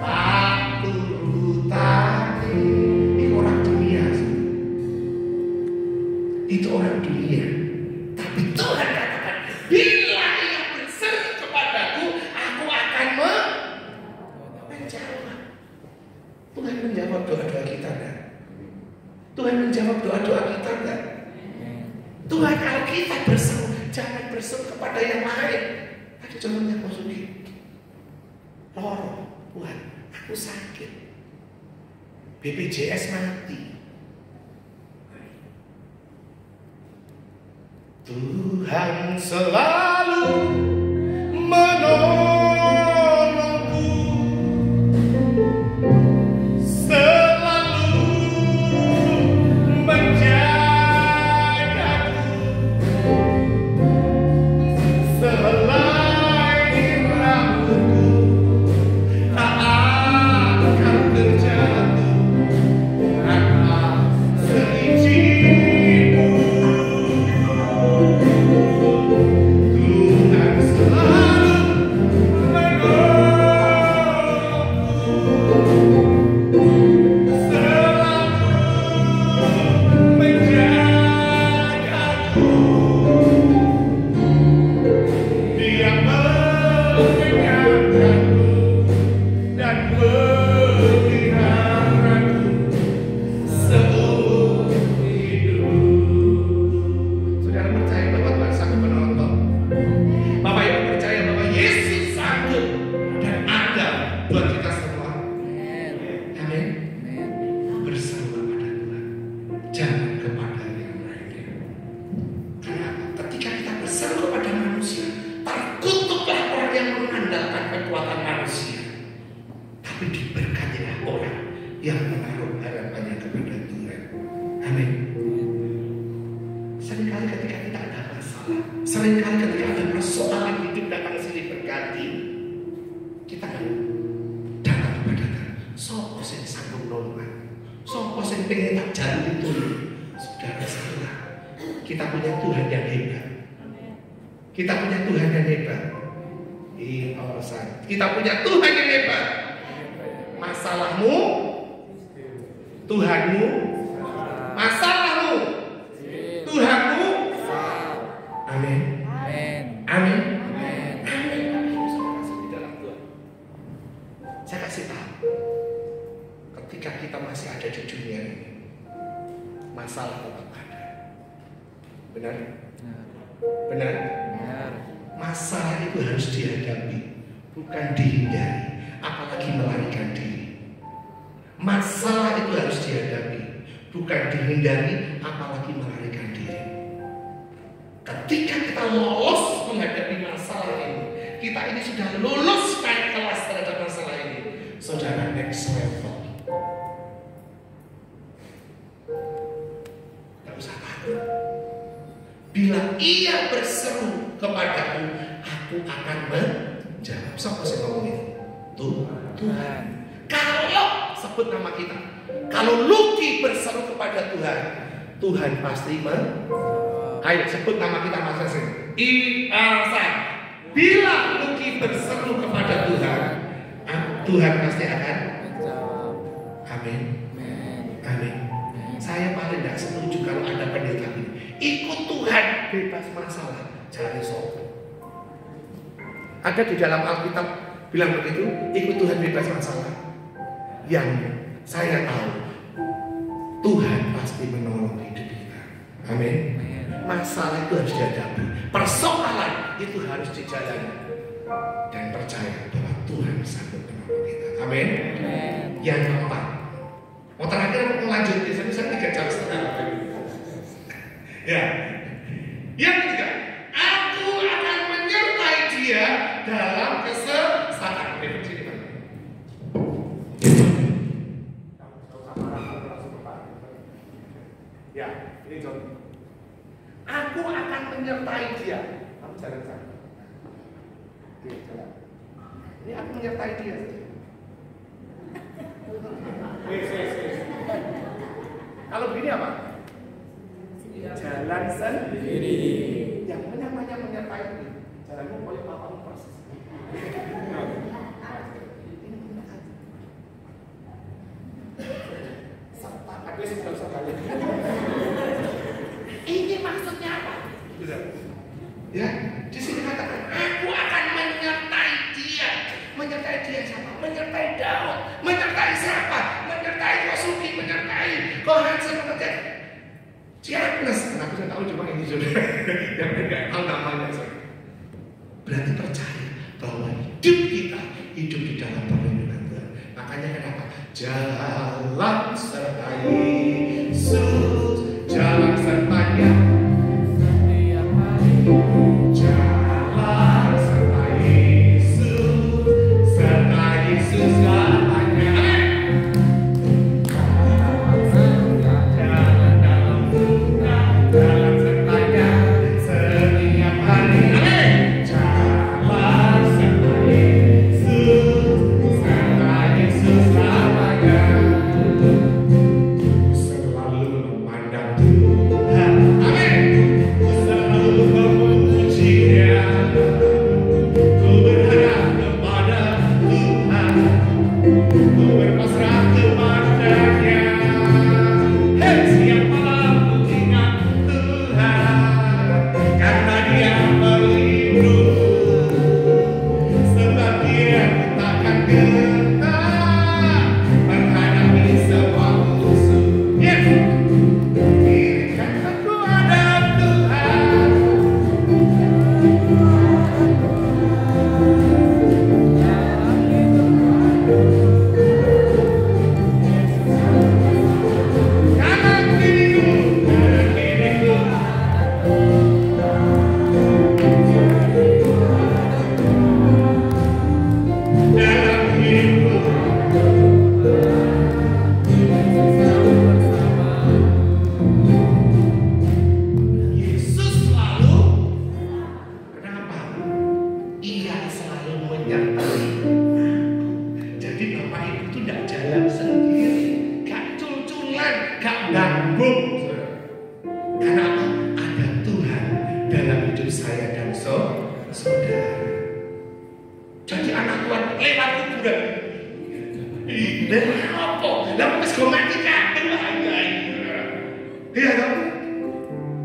tak turutake. Itu orang dunia. Itu orang dunia. Tapi Tuhan katakan, bila Ia berseru kepadaku, aku akan menjawab. Tuhan menjawab doa-doa kita kan? Tuhan menjawab doa-doa kita enggak? Tuhan kalau kita berseru, jangan berseru kepada yang lain. Tadi contohnya Pak Sugi, loro, Tuhan, aku sakit, BPJS mati. Tuhan selalu menolongku, selalu menjagaku, selain rambutku tak akan terjatuh tanpa seizinku. Tuhan Seringkali ketika ada persoalan hidup datang sini berganti, kita kan datang kepada Tuhan. Sopo sing sanggup nolong, sopo sing pengen tak jalur itu. Saudara salah. Kita punya Tuhan yang hebat. Kita punya Tuhan yang hebat. Kita punya Tuhan yang hebat. Masalahmu, Tuhanmu, masalahmu, Tuhanmu. Amin. Amin. Saya kasih tahu, ketika kita masih ada di dunia ini, masalah tetap ada. Benar? Benar? Masalah itu harus dihadapi, bukan dihindari, apalagi melarikan diri. Masalah itu harus dihadapi, bukan dihindari, apalagi melarikan diri. Ketika kita lolos menghadapi masalah ini, kita ini sudah lulus naik kelas terhadap masalah ini. Saudara, next level. Tidak usah takut. Bila ia berseru kepadaku, aku akan menjawab. Siapa sih ngomong itu? Tuhan. Kalau sebut nama kita, kalau Luki berseru kepada Tuhan, Tuhan pasti menjawab. Ayo sebut nama kita masing-masing. Iasa. Bila Luki berseru kepada Tuhan, Tuhan pasti akan menjawab. Amin. Amin. Saya paling tidak setuju kalau ada pendeta ini. Ikut Tuhan bebas masalah, cari sopo. Ada di dalam Alkitab bilang begitu, ikut Tuhan bebas masalah. Yang saya tahu, Tuhan pasti menolong hidup kita. Amin. Masalah itu harus dihadapi, persoalan itu harus dijalani, dan percaya bahwa Tuhan sanggup menolong kita. Amin. Yang keempat, mau terakhir mau lanjut, saya 3,5 jam. Ya, yang ketiga, aku akan menyertai dia dalam kesesakan. Ya, ini contoh. Aku akan menyertai dia. Kamu jalan sana. Oke, jalan. Ini aku menyertai dia. Kalau begini apa? Jalan sendiri. Yang namanya menyertai ini, jalanmu boleh papamu persis. Serta, aku sih tidak usah balik. Ini maksudnya apa? Ya, di sini katakan, aku akan menyertai dia. Menyertai dia siapa? Menyertai Daud. Menyertai siapa? Menyertai Kosuki, menyertai Kohansen, menyertai Cianes. Aku sudah tahu cuma ini sudah yang enggak tahu namanya. Berarti percaya bahwa hidup kita hidup di dalam perlindungan Tuhan. Makanya kenapa? Jalan serta Yesus, jalan sertanya setiap hari. Jalan serta Yesus selamanya. dalam hidup saya dan saudara. Jadi anak Tuhan lewat kuburan. Dan apa? Lah wis go mati kabeh bahaya. Iya kan?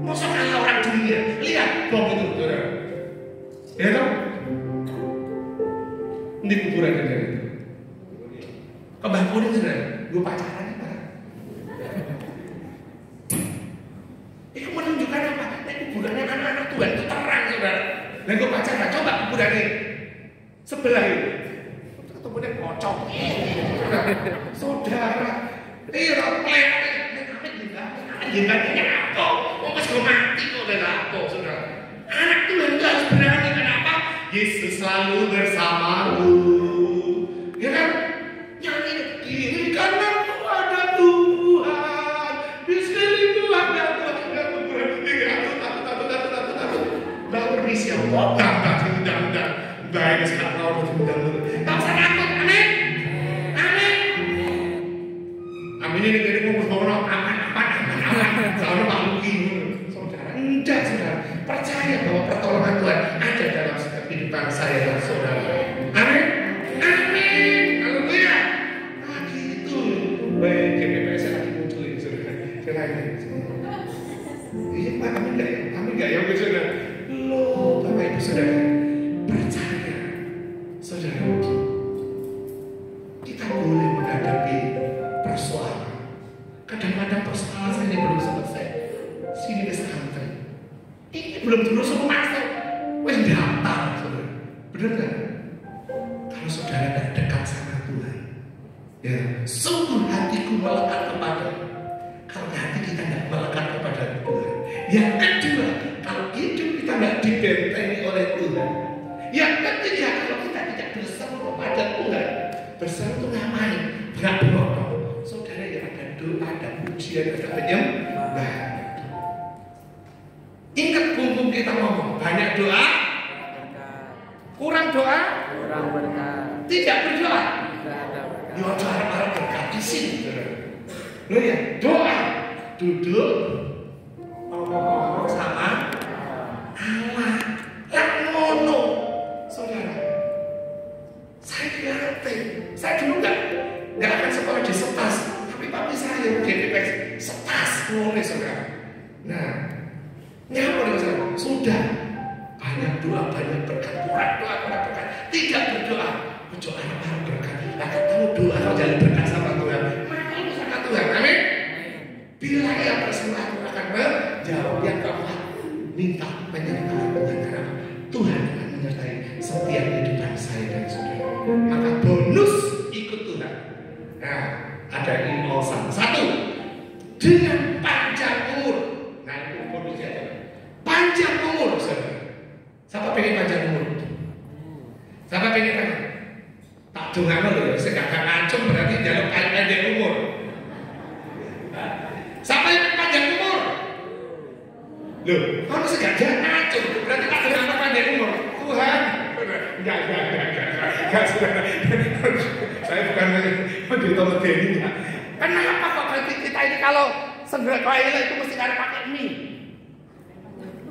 Masa kalah orang dunia. Lihat bom itu, saudara. Iya kan? Di kuburan ada itu. Kebangunan saudara, gue pacaran apa? Itu menunjukkan apa? Nah, kuburannya anak-anak Tuhan itu terang saudara. Dan gue pacaran, coba kuburannya sebelah itu. Ketemunya pocong. Saudara, iya plek. Jenggatnya apa? Oh pas gue mati kok udah apa saudara? Anak Tuhan itu harus berani. Kenapa? Yesus selalu bersamaku. Ya kan? Nyanyi ini karena ada Tuhan. Di sekeliling ada Tuhan. Takut. Nggak permisi Allah. Nggak. Baik sekali kalau udah. Tak usah takut. Amin. Amin ini jadi ngumpul bangun aman. Soalnya malu saudara. Enggak saudara. Percaya bahwa pertolongan Tuhan ada dalam setiap kehidupan saya dan saudara. Amin. Haleluya. Nah gitu. Baik, GPPS lagi muncul ini saudara. Silahkan. Iya Pak, amin gak ya saudara? Loh, Bapak Ibu saudara. Percaya saudara. Kita boleh menghadapi persoalan. Kadang-kadang persoalan saya belum selesai. Sini ke santai. Ini belum terus masuk. Wes daftar, saudara. Benar nggak? Kalau saudara tidak dekat sama Tuhan, ya sungguh hatiku melekat kepada. Kalau hati kita tidak melekat kepada Tuhan. Yang kedua, kalau hidup kita tidak dibentengi oleh Tuhan. Yang ketiga, kalau kita tidak bersama kepada Tuhan, bersama itu ngapain? Nggak berdoa. Saudara yang ada doa, ada pujian, ada penyembahan. Ingat bumbung kita ngomong, banyak doa, kurang doa, kurang berkat. Tidak berdoa. Ya cara berkat di sini. Loh ya, doa, duduk, ngomong sama Allah. Lah ngono, saudara. Saya ngerti, saya dulu nggak akan sekolah di Setas, tapi papi saya GPPS Setas nulis saudara. Nah, nyapa nih saudara, sudah banyak doa, banyak berkat, kurang doa, kurang berkat, tidak berdoa, berdoa apa berkat, nah ketemu doa kalau jalan berkat sama Tuhan, maka lu sama Tuhan, amin. Bila yang bersemangat akan menjawab, yang keempat, minta penyertaan Tuhan, karena Tuhan akan menyertai setiap kehidupan saya dan saudara. Maka bonus ikut Tuhan. Nah, ada ini mau satu dengan panjang umur. Nah itu bonusnya ada. Panjang umur, saudara. Siapa pengen panjang umur? Siapa pengen panjang? Tak dengar loh, saya gak ngacung berarti jalur panjang umur. Siapa yang panjang umur? Loh, kalau saya gak jangan ngacung, berarti tak dengar panjang umur. Tuhan, enggak. Saya bukan menditomedeni. Kenapa kok kita ini kalau segera toilet itu mesti harus pakai mie?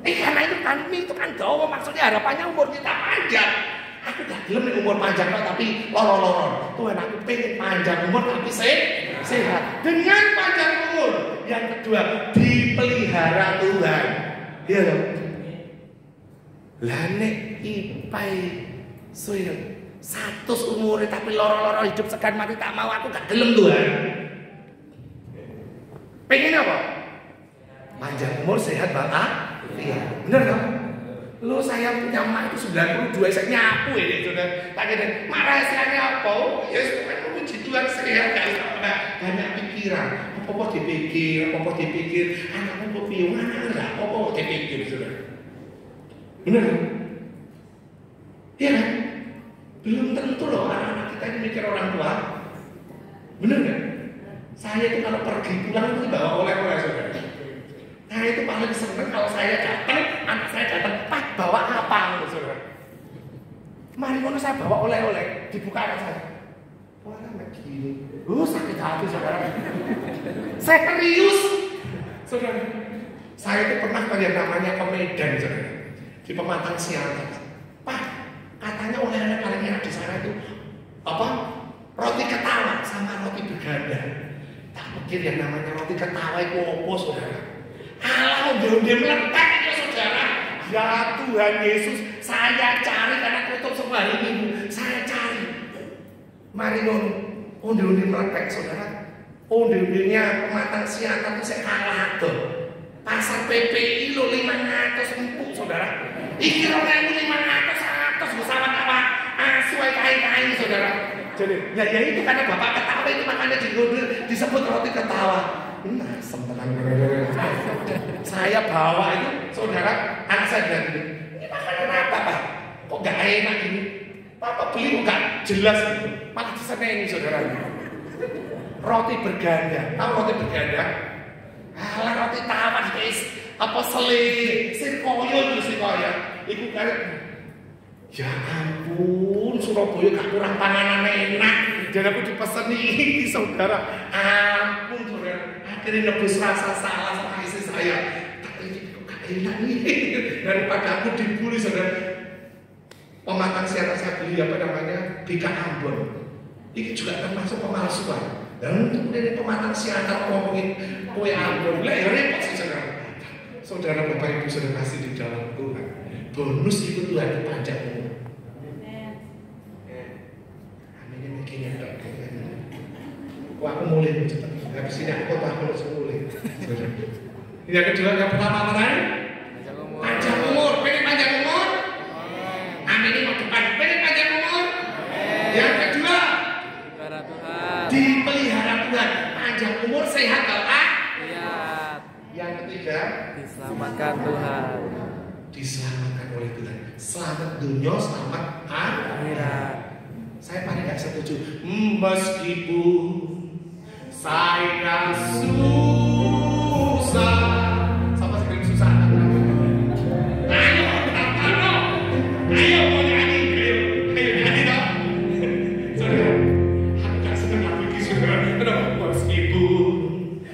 Karena itu kan mie itu kan dawa, maksudnya harapannya umur kita panjang. Aku gak belum nih umur panjang tapi lorong-lorong. Tuhan aku pengen panjang umur tapi sehat. Dengan panjang umur. Yang kedua, dipelihara Tuhan. Iya dong. Lah nek ipai suwe 100 umure tapi loro-loro hidup segan mati tak mau, aku gak gelem Tuhan. Pengen apa? Panjang umur sehat Bapak. Iya, bener kan? Lo saya punya emak itu 92, saya nyapu ini sudah. Tak kira, mak rahasianya apa? Ya sebenarnya puji Tuhan sehat, gak usah banyak pikiran. Apa-apa dipikir, anakmu kok piye, anak apa-apa dipikir sudah. Bener kan? Iya kan? Belum tentu loh anak-anak kita ini mikir orang tua. Bener kan? Saya itu kalau pergi pulang itu bawa oleh-oleh saudara. Nah itu paling seneng kalau saya datang, anak saya datang, Pak bawa apa saudara? Mari ngono saya bawa oleh-oleh, dibuka anak saya. Wah nggak gini, sakit hati saudara. Serius, saudara. Saya itu pernah yang namanya ke Medan, saudara, di Pematang Siantar. Pak, katanya oleh-oleh paling enak di sana itu apa? Roti ketawa sama roti berganda. Tak pikir yang namanya roti ketawa itu apa, saudara? Alah, udah meletak ya, saudara. Ya Tuhan Yesus, saya cari karena tutup semua hari Minggu. Saya cari. Mari onde-onde meletak, saudara. Onde-ondenya Pematang Siantar itu saya kalah tuh. Pasar PPI lo 500 empuk, saudara. Iki 500 bersama apa? Sesuai kain-kain, saudara. Jadi, ya itu karena bapak ketawa itu makanya disebut roti ketawa. Nah, sempelan. Saya bawa itu, saudara, anak saya bilang gini, ini makanan apa, Pak? Kok gak enak ini? Papa beli kok gak jelas gitu. Malah disenengi, saudara. Roti berganda. Tahu roti berganda? Alah, roti tawar guys. Apa sirkoyo itu sirkoyo. Iku kan. Ya ampun, Surabaya gak kurang panganan enak. Dan aku dipesen ini, saudara. Ampun, saudara. Akhirnya nebus rasa salah sama istri saya. Tapi ini kok gak enak nih. Daripada aku dibully, saudara. Pematang Siantar saya beli apa namanya? BK Ambon. Ini juga termasuk pemalsuan. Dan untuk ini Pematang Siantar ngomongin kue Ambon. Lah ya repot sih, saudara. Saudara Bapak Ibu sudah kasih di dalam Tuhan. Bonus itu Tuhan dipanjangmu. Amin ini kayaknya enggak. Wah, aku mulai cepat. Habis ini aku harus mulai. Yang kedua, yang pertama apa tadi? Panjang umur. Pengen panjang umur? Amin ini mau depan. Pengen panjang umur? Yang kedua, dipelihara Tuhan. Panjang umur, sehat Bapak? Sehat. Yang ketiga, diselamatkan Tuhan. Diselamatkan oleh Tuhan. Selamat dunia, selamat akhirat. Saya paling gak setuju. Meskipun saya susah. Sama sekali susah. Ayo, mau nyanyi. Ayo nyanyi dong. Saudara, aku gak senang aku ini, saudara. Meskipun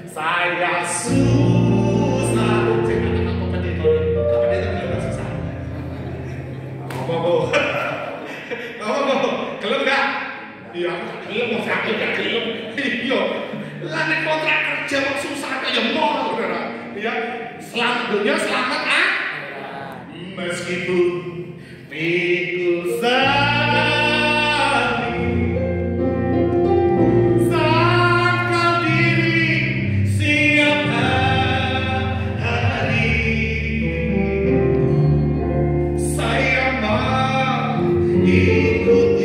saya susah. Saya katakan apa pendeta bilang susah. Ngomong. Gelem gak? Iya, gelem mau sakit gak gelem. Iya. Lah nek kontrak kerja kok susah kayak mau, saudara. Iya. Selamat dunia, selamat meskipun pikul sangkal diri siap hari saya mau ikut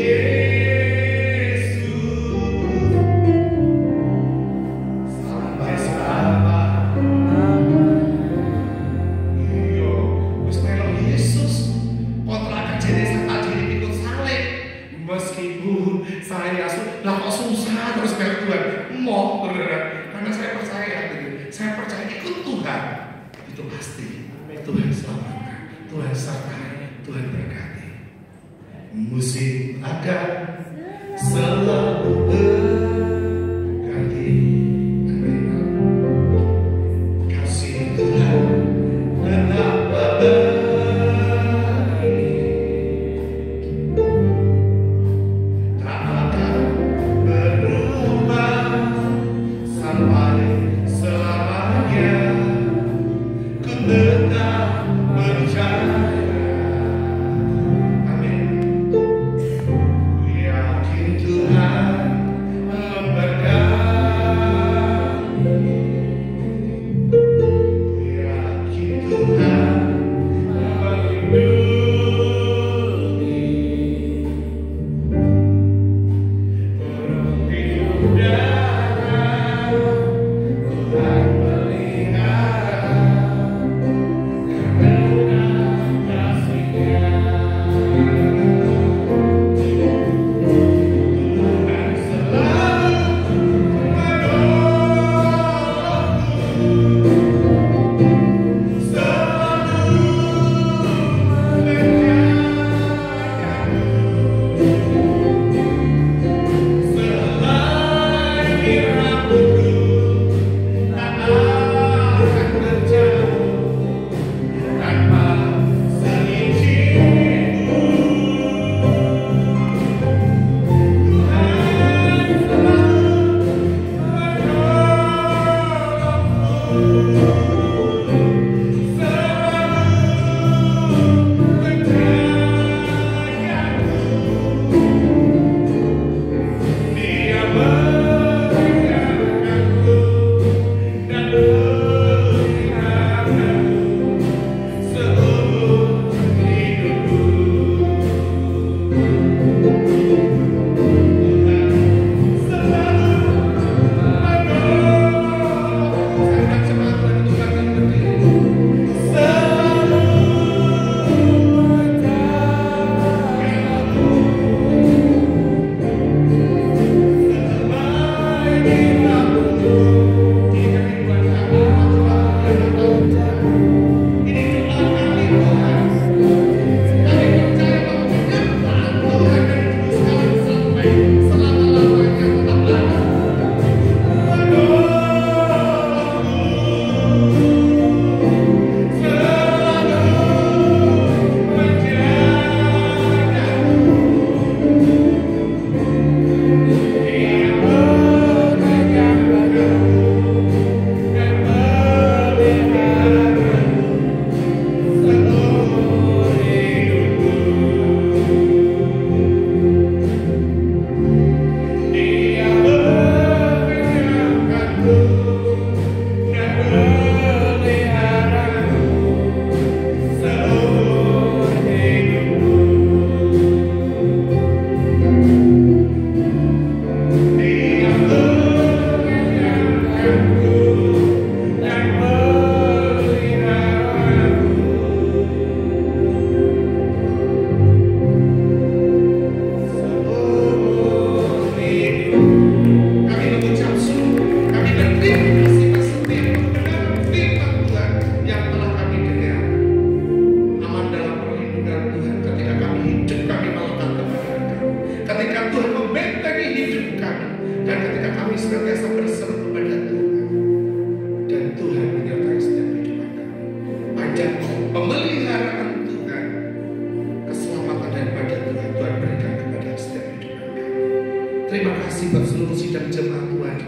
musim akan selalu berganti. Kasih Tuhan kenapa berani tak akan berubah sampai selamanya. Ku tetap percaya. Amin. Ya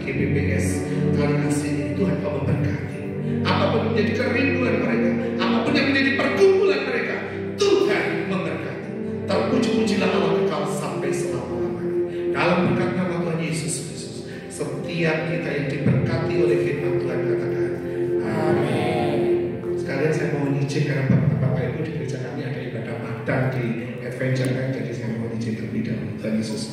GBPS Kali Asih ini, Tuhan Kau memberkati. Apapun menjadi kerinduan mereka, apapun yang menjadi pergumulan mereka, Tuhan memberkati. Terpuji-pujilah Allah kekal sampai selama-lamanya. Dalam berkat nama Tuhan Yesus Kristus, setiap kita yang diberkati oleh firman Tuhan katakan amin. Sekalian saya mau izin karena Bapak Ibu di gereja kami ada ibadah Madan di Adventure, jadi saya mau izin terlebih dahulu. Tuhan Yesus.